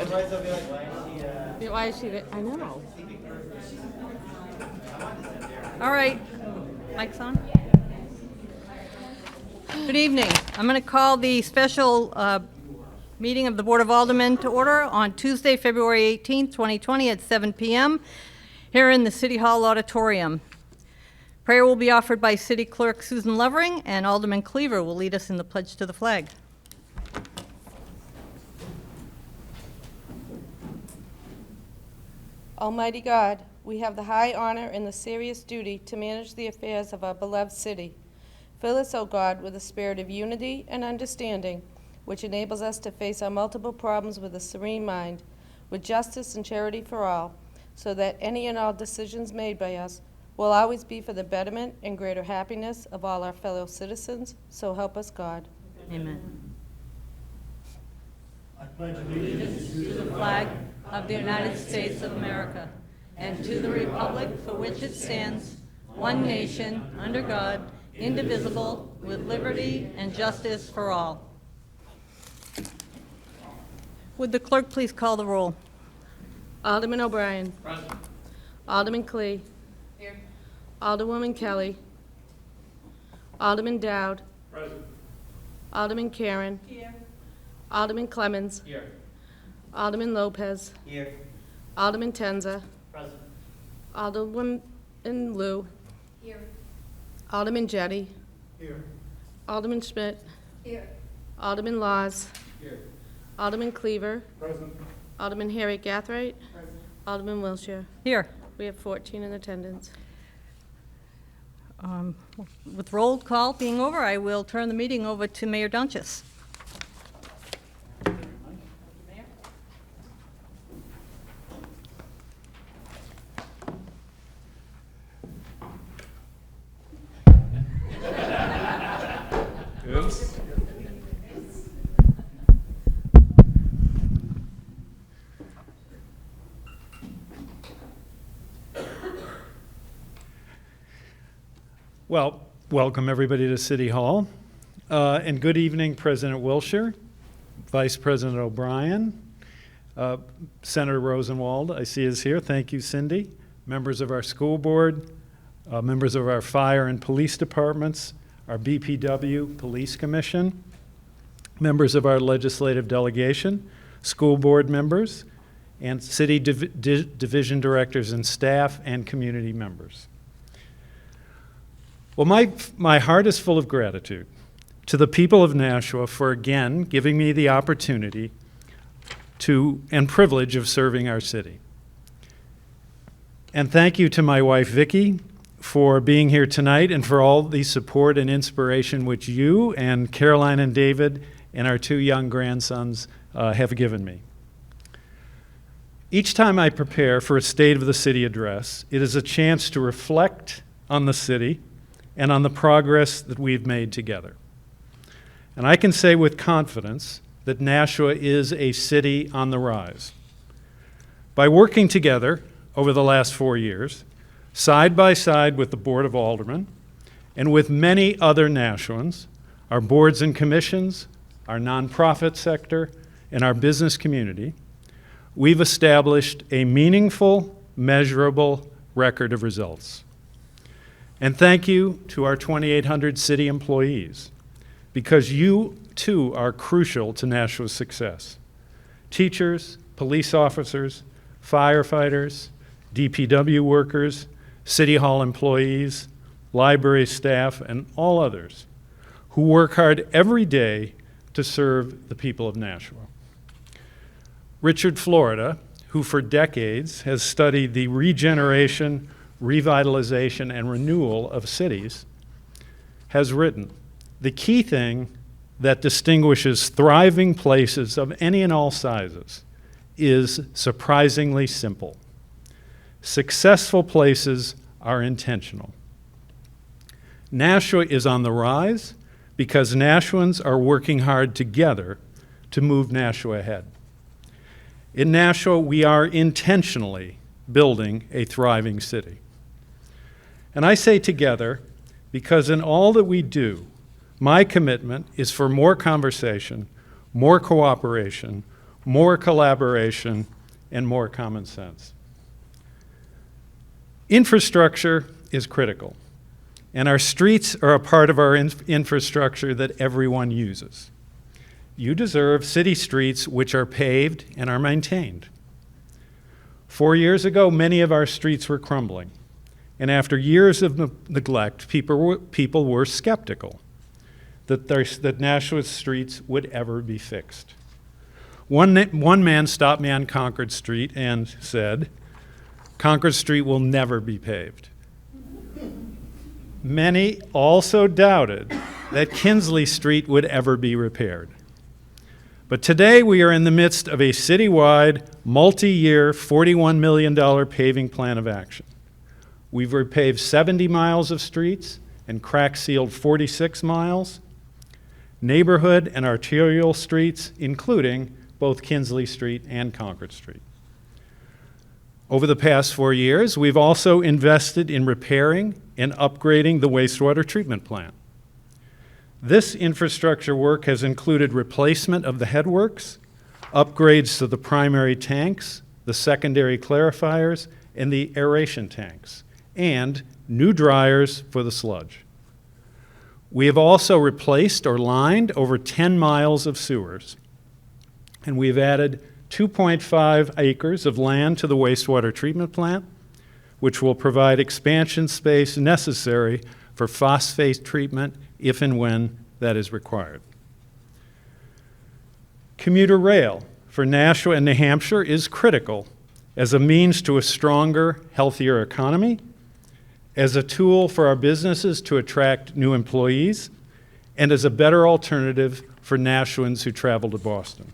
good. Why is she there? I know. All right. Mic's on. Good evening. I'm going to call the special meeting of the Board of Aldermen to order on Tuesday, February 18th, 2020 at 7 p.m. here in the City Hall Auditorium. Prayer will be offered by City Clerk Susan Levering, and Alderman Cleaver will lead us in the pledge to the flag. Almighty God, we have the high honor and the serious duty to manage the affairs of our beloved city. Fill us, O God, with a spirit of unity and understanding, which enables us to face our multiple problems with a serene mind, with justice and charity for all, so that any and all decisions made by us will always be for the betterment and greater happiness of all our fellow citizens. So help us God. Amen. I pledge allegiance To the flag of the United States of America and to the republic for which it stands, one nation, under God, indivisible, with liberty and justice for all. Would the clerk please call the roll? Alderman O'Brien. Present. Alderman Clee. Here. Alderwoman Kelly. Alderman Dowd. Present. Alderman Karen. Here. Alderman Clemmons. Here. Alderman Lopez. Here. Alderman Tenza. Present. Alderwoman Lou. Here. Alderman Jettie. Here. Alderman Schmidt. Here. Alderman Laws. Here. Alderman Cleaver. Present. Alderman Harry Gathright. Present. Alderman Wilshire. Here. We have 14 in attendance. With roll call being over, I will turn the meeting over to Mayor Dunches. Yes. Well, welcome everybody to City Hall. And good evening, President Wilshire, Vice President O'Brien, Senator Rosenwald, I see is here. Thank you, Cindy. Members of our school board, members of our fire and police departments, our BPW Police Commission, members of our legislative delegation, school board members, and city division directors and staff and community members. Well, my heart is full of gratitude to the people of Nashua for again giving me the opportunity to and privilege of serving our city. And thank you to my wife, Vicki, for being here tonight and for all the support and inspiration which you and Caroline and David and our two young grandsons have given me. Each time I prepare for a State of the City address, it is a chance to reflect on the city and on the progress that we've made together. And I can say with confidence that Nashua is a city on the rise. By working together over the last 4 years, side by side with the Board of Aldermen and with many other Nashuans, our boards and commissions, our nonprofit sector, and our business community, we've established a meaningful, measurable record of results. And thank you to our 2,800 city employees, because you too are crucial to Nashua's success. Teachers, police officers, firefighters, DPW workers, City Hall employees, library staff, and all others who work hard every day to serve the people of Nashua. Richard Florida, who for decades has studied the regeneration, revitalization, and renewal of cities, has written, "The key thing that distinguishes thriving places of any and all sizes is surprisingly simple. Successful places are intentional." Nashua is on the rise because Nashuans are working hard together to move Nashua ahead. In Nashua, we are intentionally building a thriving city. And I say together because in all that we do, my commitment is for more conversation, more cooperation, more collaboration, and more common sense. Infrastructure is critical, and our streets are a part of our infrastructure that everyone uses. You deserve city streets which are paved and are maintained. 4 years ago, many of our streets were crumbling, and after years of neglect, people were skeptical that Nashua's streets would ever be fixed. One man stopped me on Concord Street and said, "Concord Street will never be paved." Many also doubted that Kinsley Street would ever be repaired. But today we are in the midst of a citywide, multi-year, $41 million paving plan of action. We've repaved 70 miles of streets and crack-sealed 46 miles, neighborhood and arterial streets, including both Kinsley Street and Concord Street. Over the past 4 years, we've also invested in repairing and upgrading the wastewater treatment plant. This infrastructure work has included replacement of the headworks, upgrades to the primary tanks, the secondary clarifiers, and the aeration tanks, and new dryers for the sludge. We have also replaced or lined over 10 miles of sewers, and we've added 2.5 acres of land to the wastewater treatment plant, which will provide expansion space necessary for phosphate treatment if and when that is required. Commuter Rail for Nashua and New Hampshire is critical as a means to a stronger, healthier economy, as a tool for our businesses to attract new employees, and as a better alternative for Nashuans who travel to Boston.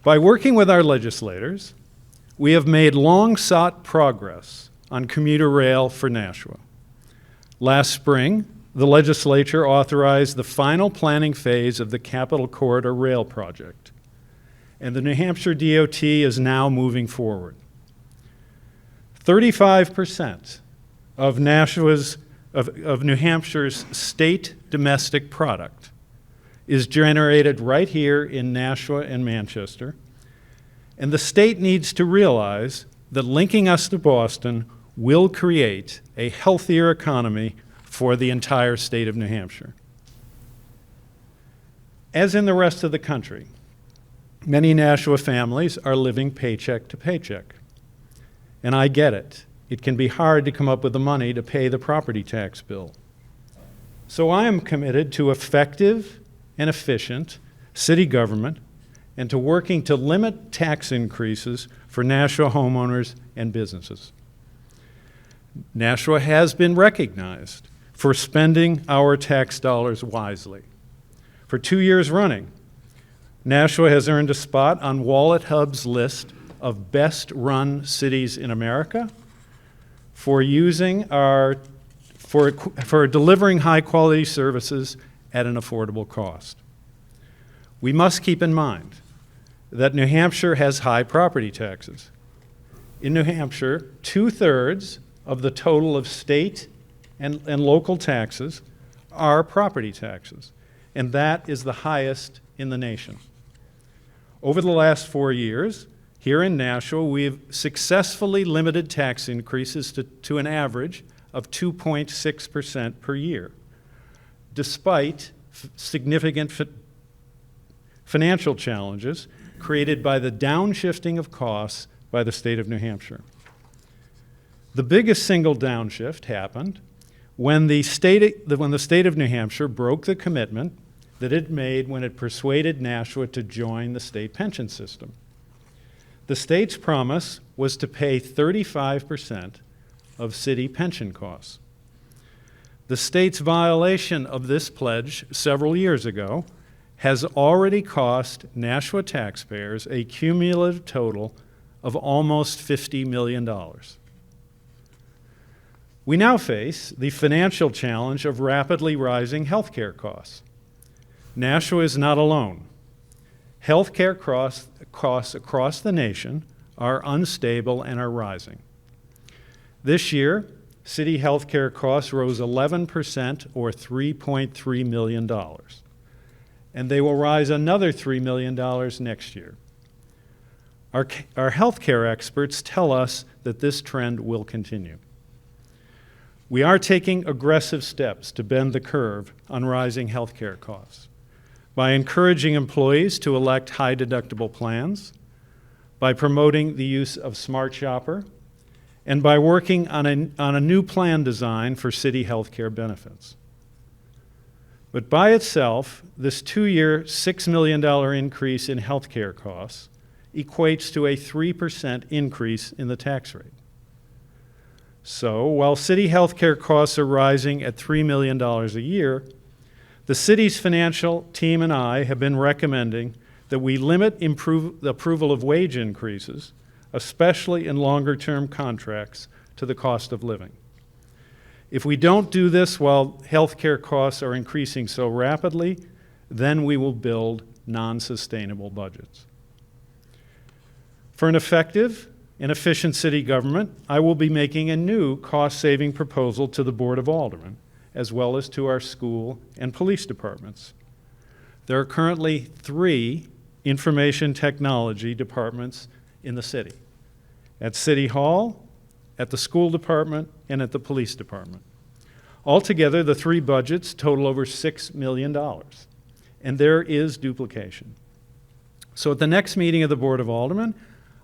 By working with our legislators, we have made long-sought progress on commuter rail for Nashua. Last spring, the legislature authorized the final planning phase of the Capital Corridor Rail project, and the New Hampshire DOT is now moving forward. 35% of New Hampshire's state domestic product is generated right here in Nashua and Manchester, and the state needs to realize that linking us to Boston will create a healthier economy for the entire state of New Hampshire. As in the rest of the country, many Nashua families are living paycheck to paycheck, and I get it. It can be hard to come up with the money to pay the property tax bill. So I am committed to effective and efficient city government and to working to limit tax increases for Nashua homeowners and businesses. Nashua has been recognized for spending our tax dollars wisely. For 2 years running, Nashua has earned a spot on Wallet Hub's list of best-run cities in America for delivering high-quality services at an affordable cost. We must keep in mind that New Hampshire has high property taxes. In New Hampshire, 2/3 of the total of state and local taxes are property taxes, and that is the highest in the nation. Over the last 4 years, here in Nashua, we've successfully limited tax increases to an average of 2.6% per year, despite significant financial challenges created by the downshifting of costs by the state of New Hampshire. The biggest single downshift happened when the state of New Hampshire broke the commitment that it made when it persuaded Nashua to join the state pension system. The state's promise was to pay 35% of city pension costs. The state's violation of this pledge several years ago has already cost Nashua taxpayers a cumulative total of almost $50 million. We now face the financial challenge of rapidly rising health care costs. Nashua is not alone. Health care costs across the nation are unstable and are rising. This year, city health care costs rose 11% or $3.3 million. and they will rise another $3 million next year. Our healthcare experts tell us that this trend will continue. We are taking aggressive steps to bend the curve on rising healthcare costs by encouraging employees to elect high-deductible plans, by promoting the use of Smart Shopper, and by working on a new plan design for city healthcare benefits. But by itself, this 2-year, $6 million increase in healthcare costs equates to a 3% increase in the tax rate. So, while city healthcare costs are rising at $3 million a year, the city's financial team and I have been recommending that we limit the approval of wage increases, especially in longer-term contracts, to the cost of living. If we don't do this while healthcare costs are increasing so rapidly, then we will build non-sustainable budgets. For an effective and efficient city government, I will be making a new cost-saving proposal to the Board of Aldermen, as well as to our school and police departments. There are currently 3 information technology departments in the city: at City Hall, at the school department, and at the police department. Altogether, the 3 budgets total over $6 million, and there is duplication. So at the next meeting of the Board of Aldermen,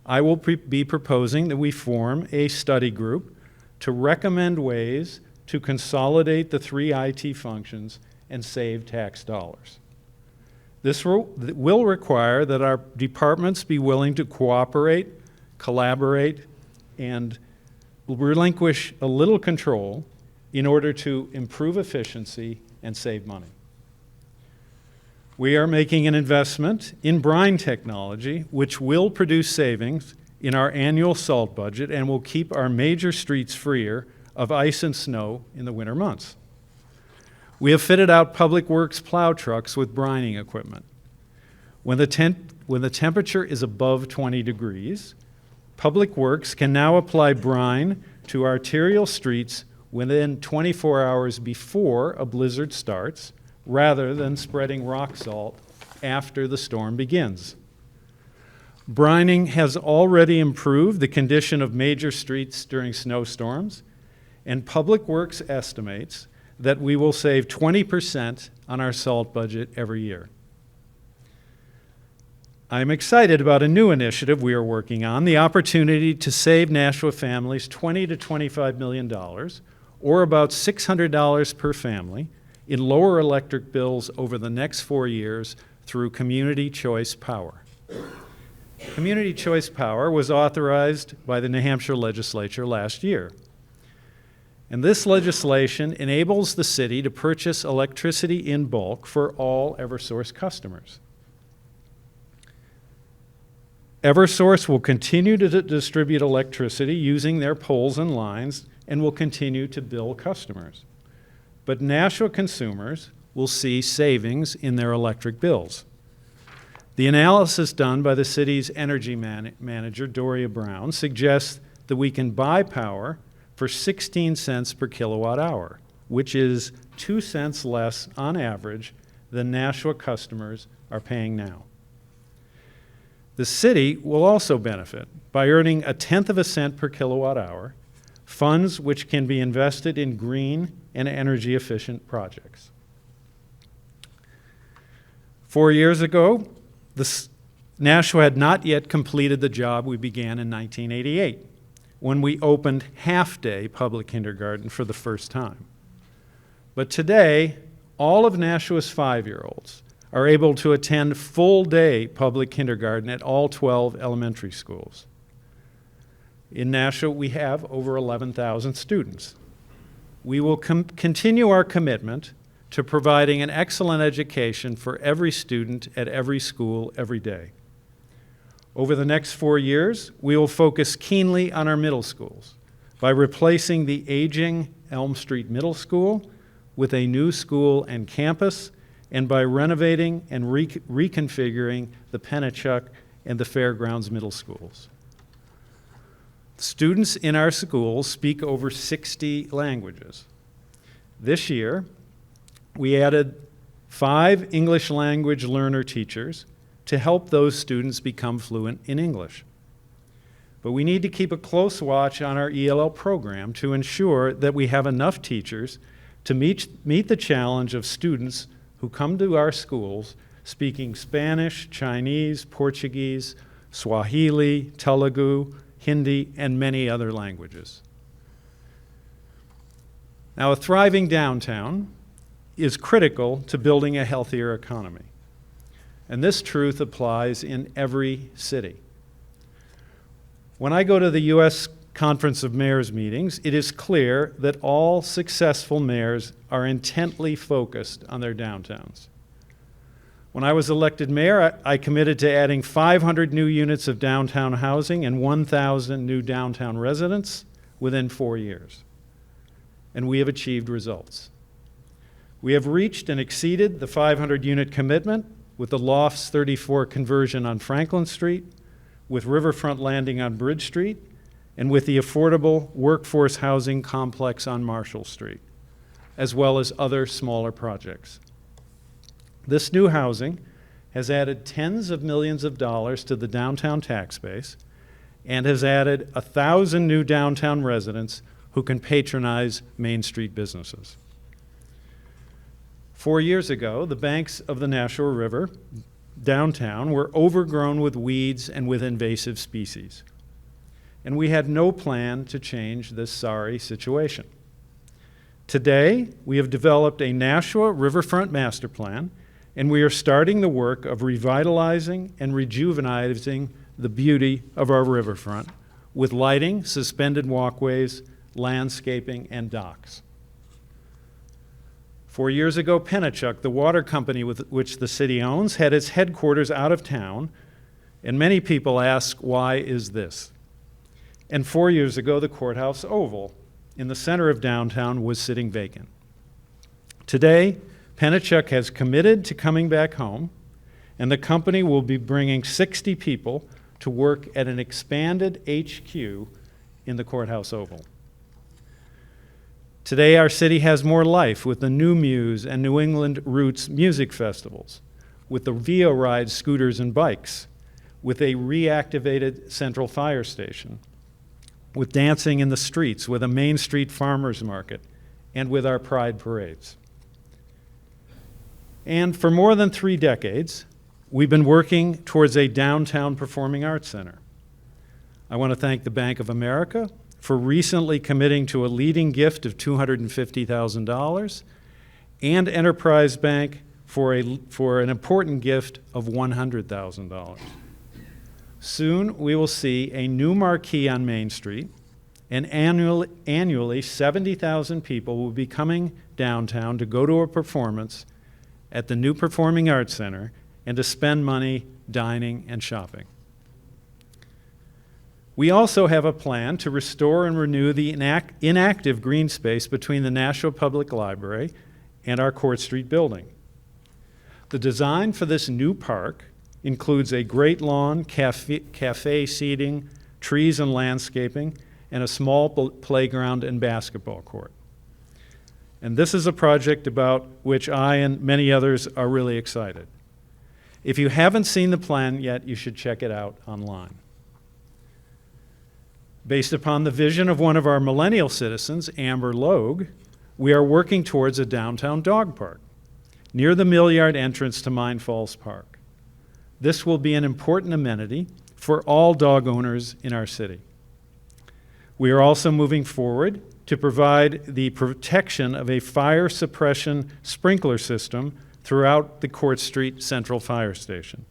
I will be proposing that we form a study group to recommend ways to consolidate the 3 IT functions and save tax dollars. This will require that our departments be willing to cooperate, collaborate, and relinquish a little control in order to improve efficiency and save money. We are making an investment in brine technology, which will produce savings in our annual salt budget and will keep our major streets freer of ice and snow in the winter months. We have fitted out Public Works plow trucks with brining equipment. When the temperature is above 20 degrees, Public Works can now apply brine to arterial streets within 24 hours before a blizzard starts, rather than spreading rock salt after the storm begins. Brining has already improved the condition of major streets during snowstorms, and Public Works estimates that we will save 20% on our salt budget every year. I'm excited about a new initiative we are working on, the opportunity to save Nashua families $20 to $25 million, or about $600 per family, in lower electric bills over the next 4 years through Community Choice Power. Community Choice Power was authorized by the New Hampshire legislature last year. And this legislation enables the city to purchase electricity in bulk for all Eversource customers. Eversource will continue to distribute electricity using their poles and lines and will continue to bill customers. But Nashua consumers will see savings in their electric bills. The analysis done by the city's energy manager, Doria Brown, suggests that we can buy power for 16 cents per kilowatt hour, which is 2 cents less on average than Nashua customers are paying now. The city will also benefit by earning 1/10 cent per kilowatt hour, funds which can be invested in green and energy-efficient projects. 4 years ago, Nashua had not yet completed the job we began in 1988, when we opened half-day public kindergarten for the first time. But today, all of Nashua's 5-year-olds are able to attend full-day public kindergarten at all 12 elementary schools. In Nashua, we have over 11,000 students. We will continue our commitment to providing an excellent education for every student at every school every day. Over the next 4 years, we will focus keenly on our middle schools by replacing the aging Elm Street Middle School with a new school and campus, and by renovating and reconfiguring the Pentachuck and the Fairgrounds Middle Schools. Students in our schools speak over 60 languages. This year, we added 5 English language learner teachers to help those students become fluent in English. But we need to keep a close watch on our ELL program to ensure that we have enough teachers to meet the challenge of students who come to our schools speaking Spanish, Chinese, Portuguese, Swahili, Telugu, Hindi, and many other languages. Now, a thriving downtown is critical to building a healthier economy. And this truth applies in every city. When I go to the U.S. Conference of Mayors meetings, it is clear that all successful mayors are intently focused on their downtowns. When I was elected mayor, I committed to adding 500 new units of downtown housing and 1,000 new downtown residents within 4 years. And we have achieved results. We have reached and exceeded the 500-unit commitment with the Lofts 34 conversion on Franklin Street, with Riverfront Landing on Bridge Street, and with the affordable workforce housing complex on Marshall Street, as well as other smaller projects. This new housing has added tens of millions of dollars to the downtown tax base and has added 1,000 new downtown residents who can patronize Main Street businesses. 4 years ago, the banks of the Nashua River downtown were overgrown with weeds and with invasive species. And we had no plan to change this sorry situation. Today, we have developed a Nashua Riverfront Master Plan, and we are starting the work of revitalizing and rejuvenating the beauty of our riverfront with lighting, suspended walkways, landscaping, and docks. 4 years ago, Pentachuck, the water company with which the city owns, had its headquarters out of town, and many people ask, why is this? And 4 years ago, the courthouse oval in the center of downtown was sitting vacant. Today, Pentachuck has committed to coming back home, and the company will be bringing 60 people to work at an expanded HQ in the courthouse oval. Today, our city has more life with the New Muse and New England Roots music festivals, with the Vio Ride scooters and bikes, with a reactivated central fire station, with dancing in the streets, with a Main Street farmers market, and with our Pride parades. And for more than 3 decades, we've been working towards a downtown performing arts center. I want to thank the Bank of America for recently committing to a leading gift of $250,000 and Enterprise Bank for an important gift of $100,000. Soon, we will see a new marquee on Main Street, and annually 70,000 people will be coming downtown to go to a performance at the new Performing Arts Center and to spend money dining and shopping. We also have a plan to restore and renew the inactive green space between the Nashua Public Library and our Court Street building. The design for this new park includes a great lawn, cafe seating, trees and landscaping, and a small playground and basketball court. And this is a project about which I and many others are really excited. If you haven't seen the plan yet, you should check it out online. Based upon the vision of one of our millennial citizens, Amber Logue, we are working towards a downtown dog park near the Millyard entrance to Mine Falls Park. This will be an important amenity for all dog owners in our city. We are also moving forward to provide the protection of a fire suppression sprinkler system throughout the Court Street Central Fire Station,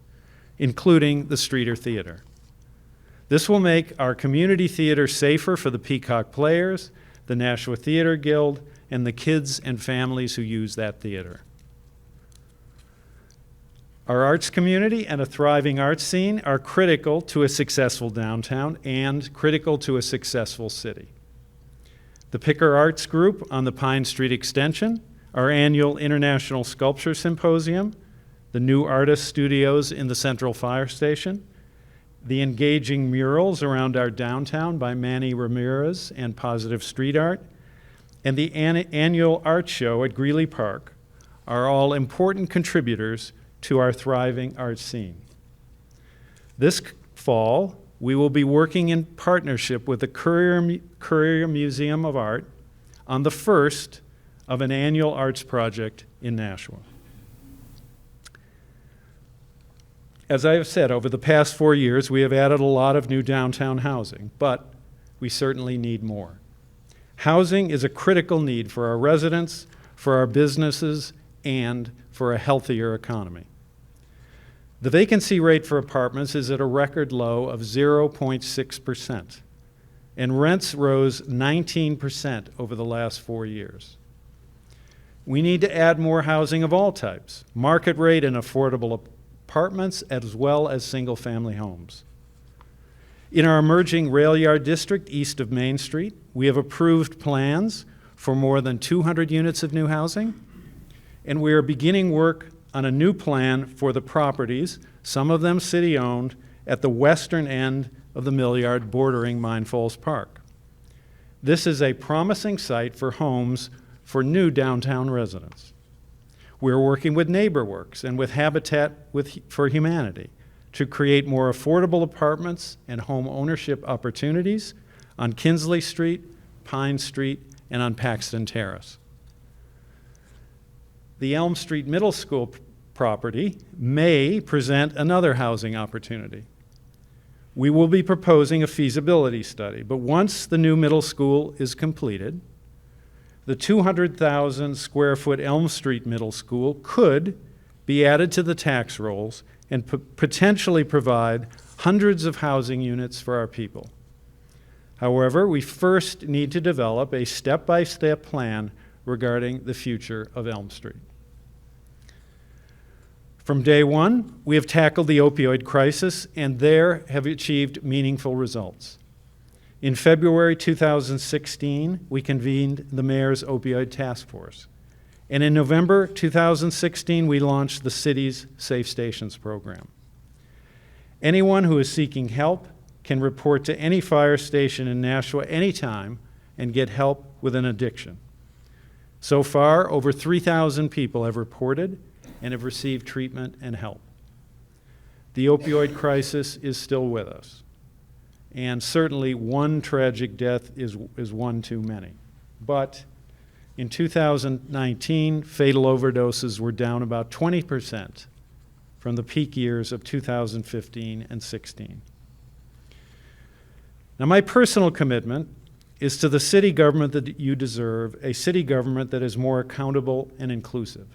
including the Streeter Theater. This will make our community theater safer for the Peacock Players, the Nashua Theater Guild, and the kids and families who use that theater. Our arts community and a thriving arts scene are critical to a successful downtown and critical to a successful city. The Picker Arts Group on the Pine Street Extension, our annual International Sculpture Symposium, the new artist studios in the Central Fire Station, the engaging murals around our downtown by Manny Ramirez and Positive Street Art, and the annual art show at Greeley Park are all important contributors to our thriving art scene. This fall, we will be working in partnership with the Courier Museum of Art on the first of an annual arts project in Nashua. As I have said, over the past 4 years, we have added a lot of new downtown housing, but we certainly need more. Housing is a critical need for our residents, for our businesses, and for a healthier economy. The vacancy rate for apartments is at a record low of 0.6%, and rents rose 19% over the last 4 years. We need to add more housing of all types, market rate and affordable apartments, as well as single-family homes. In our emerging rail yard district east of Main Street, we have approved plans for more than 200 units of new housing, and we are beginning work on a new plan for the properties, some of them city-owned, at the western end of the mill yard bordering Mine Falls Park. This is a promising site for homes for new downtown residents. We're working with NeighborWorks and with Habitat for Humanity to create more affordable apartments and home ownership opportunities on Kinsley Street, Pine Street, and on Paxton Terrace. The Elm Street Middle School property may present another housing opportunity. We will be proposing a feasibility study, but once the new middle school is completed, the 200,000 square foot Elm Street Middle School could be added to the tax rolls and potentially provide hundreds of housing units for our people. However, we first need to develop a step-by-step plan regarding the future of Elm Street. From day one, we have tackled the opioid crisis and there have achieved meaningful results. In February 2016, we convened the Mayor's Opioid Task Force. And in November 2016, we launched the city's Safe Stations program. Anyone who is seeking help can report to any fire station in Nashua anytime and get help with an addiction. So far, over 3,000 people have reported and have received treatment and help. The opioid crisis is still with us, and certainly one tragic death is one too many. But in 2019, fatal overdoses were down about 20% from the peak years of 2015 and 16. Now, my personal commitment is to the city government that you deserve, a city government that is more accountable and inclusive.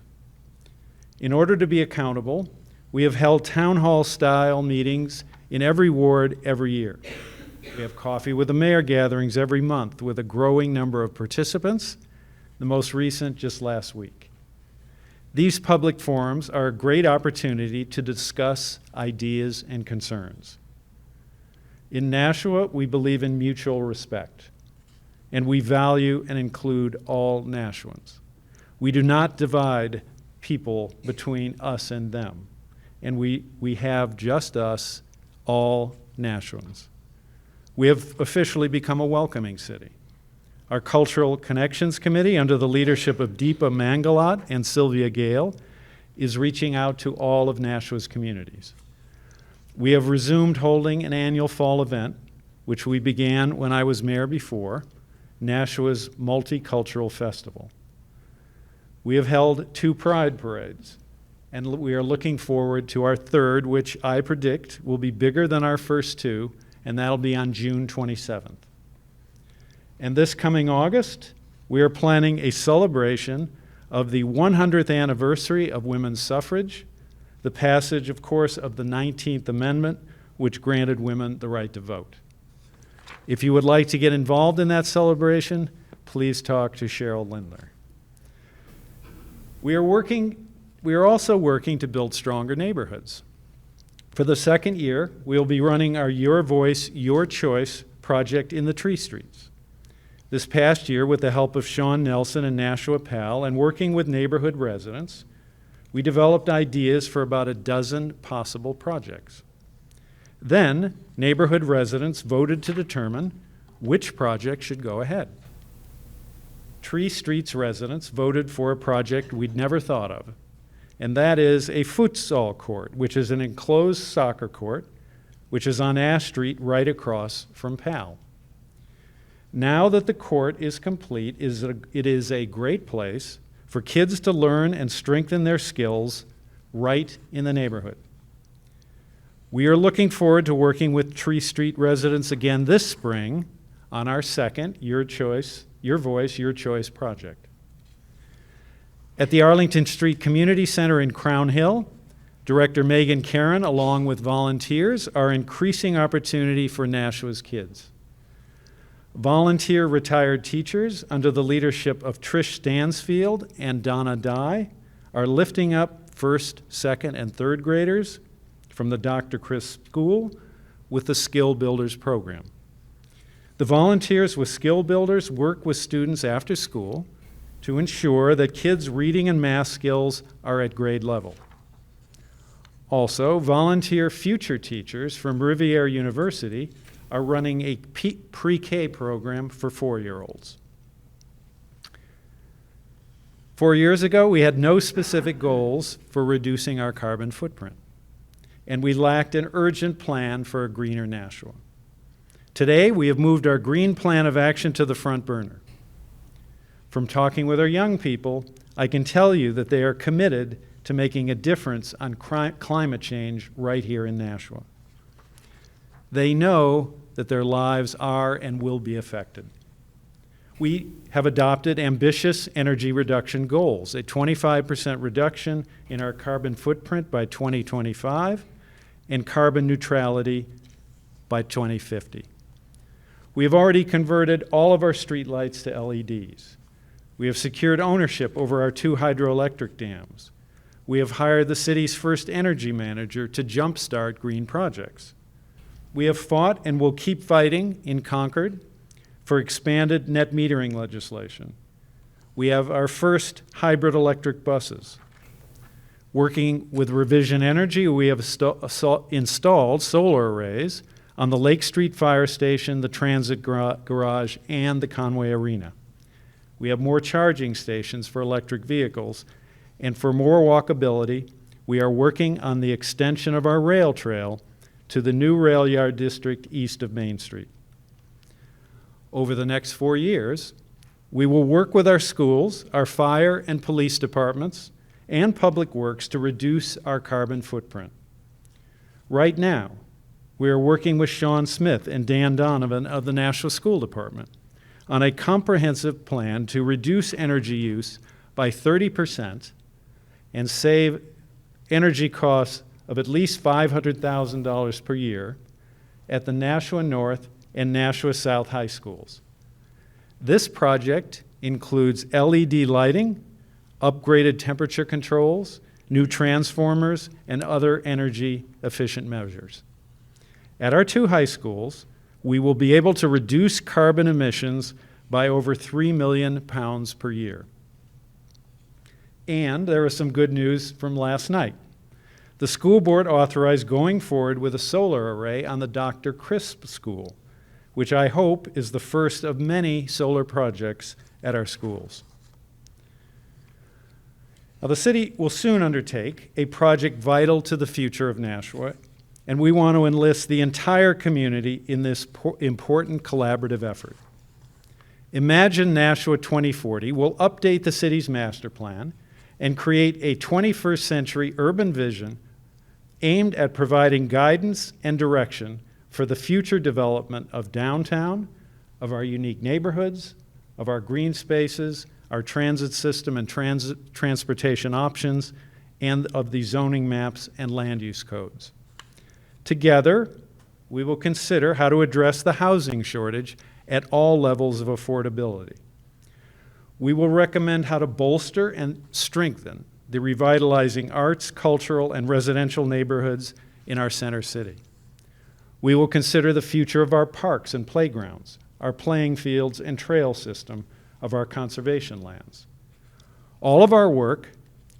In order to be accountable, we have held town hall-style meetings in every ward every year. We have coffee with the mayor gatherings every month with a growing number of participants, the most recent just last week. These public forums are a great opportunity to discuss ideas and concerns. In Nashua, we believe in mutual respect, and we value and include all Nashuans. We do not divide people between us and them, and we have just us, all Nashuans. We have officially become a welcoming city. Our Cultural Connections Committee, under the leadership of Deepa Mangalat and Sylvia Gale, is reaching out to all of Nashua's communities. We have resumed holding an annual fall event, which we began when I was mayor before, Nashua's Multicultural Festival. We have held 2 pride parades, and we are looking forward to our third, which I predict will be bigger than our first 2, and that'll be on June 27th. And this coming August, we are planning a celebration of the 100th anniversary of women's suffrage, the passage, of course, of the 19th Amendment, which granted women the right to vote. If you would like to get involved in that celebration, please talk to Cheryl Lindler. We are also working to build stronger neighborhoods. For the second year, we'll be running our Your Voice, Your Choice project in the Tree Streets. This past year, with the help of Sean Nelson and Nashua Pal, and working with neighborhood residents, we developed ideas for about a dozen possible projects. Then, neighborhood residents voted to determine which project should go ahead. Tree Street's residents voted for a project we'd never thought of, and that is a futsal court, which is an enclosed soccer court, which is on Ash Street right across from Pal. Now that the court is complete, it is a great place for kids to learn and strengthen their skills right in the neighborhood. We are looking forward to working with Tree Street residents again this spring on our second Your Choice, Your Voice, Your Choice project. At the Arlington Street Community Center in Crown Hill, Director Megan Karen, along with volunteers, are increasing opportunity for Nashua's kids. Volunteer retired teachers under the leadership of Trish Stansfield and Donna Dye are lifting up first, second, and third graders from the Dr. Chris School with the Skill Builders program. The volunteers with Skill Builders work with students after school to ensure that kids' reading and math skills are at grade level. Also, volunteer future teachers from Rivier University are running a pre-K program for 4-year-olds. 4 years ago, we had no specific goals for reducing our carbon footprint, and we lacked an urgent plan for a greener Nashua. Today, we have moved our green plan of action to the front burner. From talking with our young people, I can tell you that they are committed to making a difference on climate change right here in Nashua. They know that their lives are and will be affected. We have adopted ambitious energy reduction goals, a 25% reduction in our carbon footprint by 2025 and carbon neutrality by 2050. We have already converted all of our streetlights to LEDs. We have secured ownership over our 2 hydroelectric dams. We have hired the city's first energy manager to jumpstart green projects. We have fought and will keep fighting in Concord for expanded net metering legislation. We have our first hybrid electric buses. Working with Revision Energy, we have installed solar arrays on the Lake Street Fire Station, the Transit Garage, and the Conway Arena. We have more charging stations for electric vehicles, and for more walkability, we are working on the extension of our rail trail to the new rail yard district east of Main Street. Over the next 4 years, we will work with our schools, our fire and police departments, and public works to reduce our carbon footprint. Right now, we are working with Sean Smith and Dan Donovan of the Nashville School Department on a comprehensive plan to reduce energy use by 30% and save energy costs of at least $500,000 per year at the Nashua North and Nashua South High Schools. This project includes LED lighting, upgraded temperature controls, new transformers, and other energy-efficient measures. At our 2 high schools, we will be able to reduce carbon emissions by over 3 million pounds per year. And there is some good news from last night. The school board authorized going forward with a solar array on the Dr. Crisp School, which I hope is the first of many solar projects at our schools. Now, the city will soon undertake a project vital to the future of Nashua, and we want to enlist the entire community in this important collaborative effort. Imagine Nashua 2040 will update the city's master plan and create a 21st century urban vision aimed at providing guidance and direction for the future development of downtown, of our unique neighborhoods, of our green spaces, our transit system and transportation options, and of the zoning maps and land use codes. Together, we will consider how to address the housing shortage at all levels of affordability. We will recommend how to bolster and strengthen the revitalizing arts, cultural, and residential neighborhoods in our center city. We will consider the future of our parks and playgrounds, our playing fields and trail system of our conservation lands. All of our work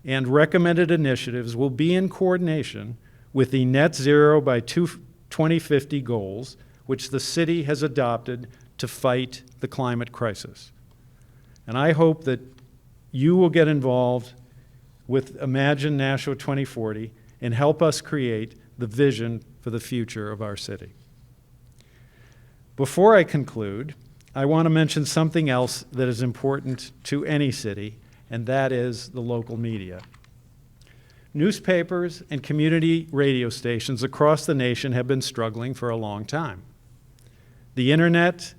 and recommended initiatives will be in coordination with the net zero by 2050 goals, which the city has adopted to fight the climate crisis. And I hope that you will get involved with Imagine Nashua 2040 and help us create the vision for the future of our city. Before I conclude, I want to mention something else that is important to any city, and that is the local media. Newspapers and community radio stations across the nation have been struggling for a long time. The internet,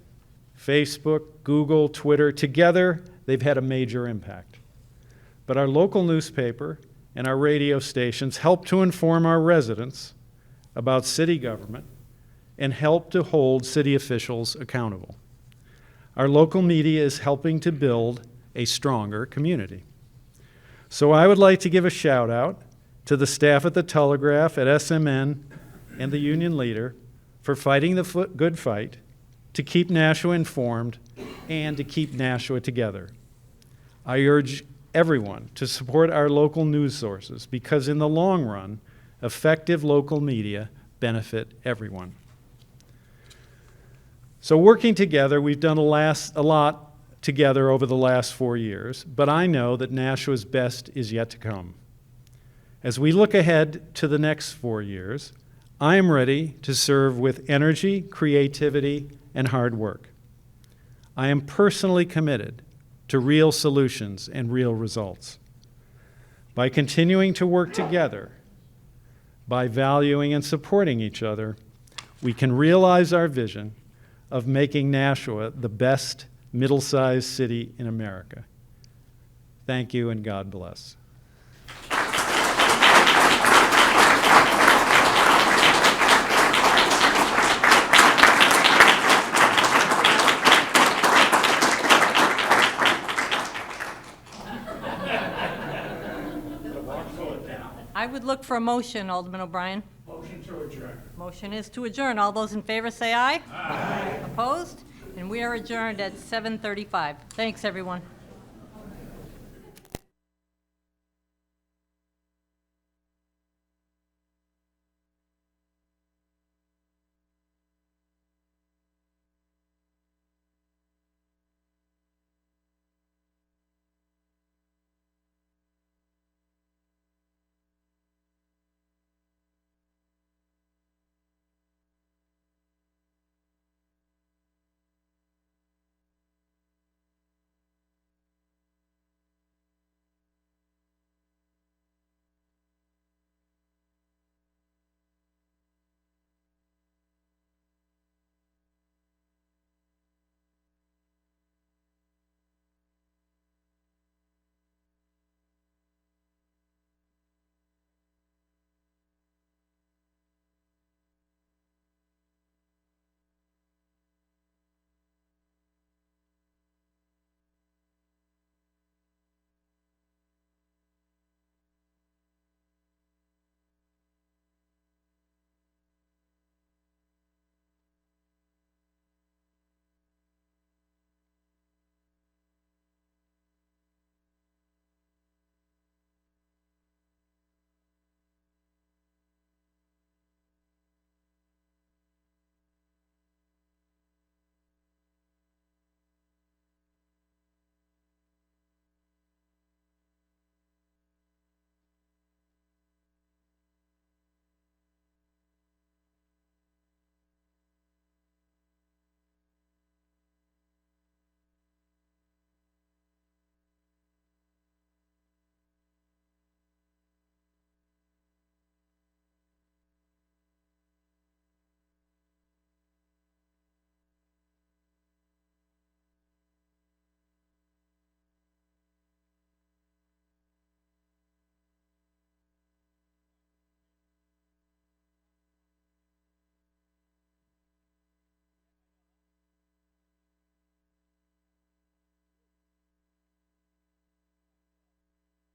Facebook, Google, Twitter, together they've had a major impact. But our local newspaper and our radio stations help to inform our residents about city government and help to hold city officials accountable. Our local media is helping to build a stronger community. So I would like to give a shout out to the staff at the Telegraph, at SMN, and the union leader for fighting the good fight to keep Nashua informed and to keep Nashua together. I urge everyone to support our local news sources because in the long run, effective local media benefit everyone. So working together, we've done a lot together over the last 4 years, but I know that Nashua's best is yet to come. As we look ahead to the next 4 years, I am ready to serve with energy, creativity, and hard work. I am personally committed to real solutions and real results. By continuing to work together, by valuing and supporting each other, we can realize our vision of making Nashua the best middle-sized city in America. Thank you and God bless. I would look for a motion, Alderman O'Brien. Motion to adjourn. Motion is to adjourn. All those in favor say aye. Aye. Opposed? And we are adjourned at 7:35. Thanks, everyone.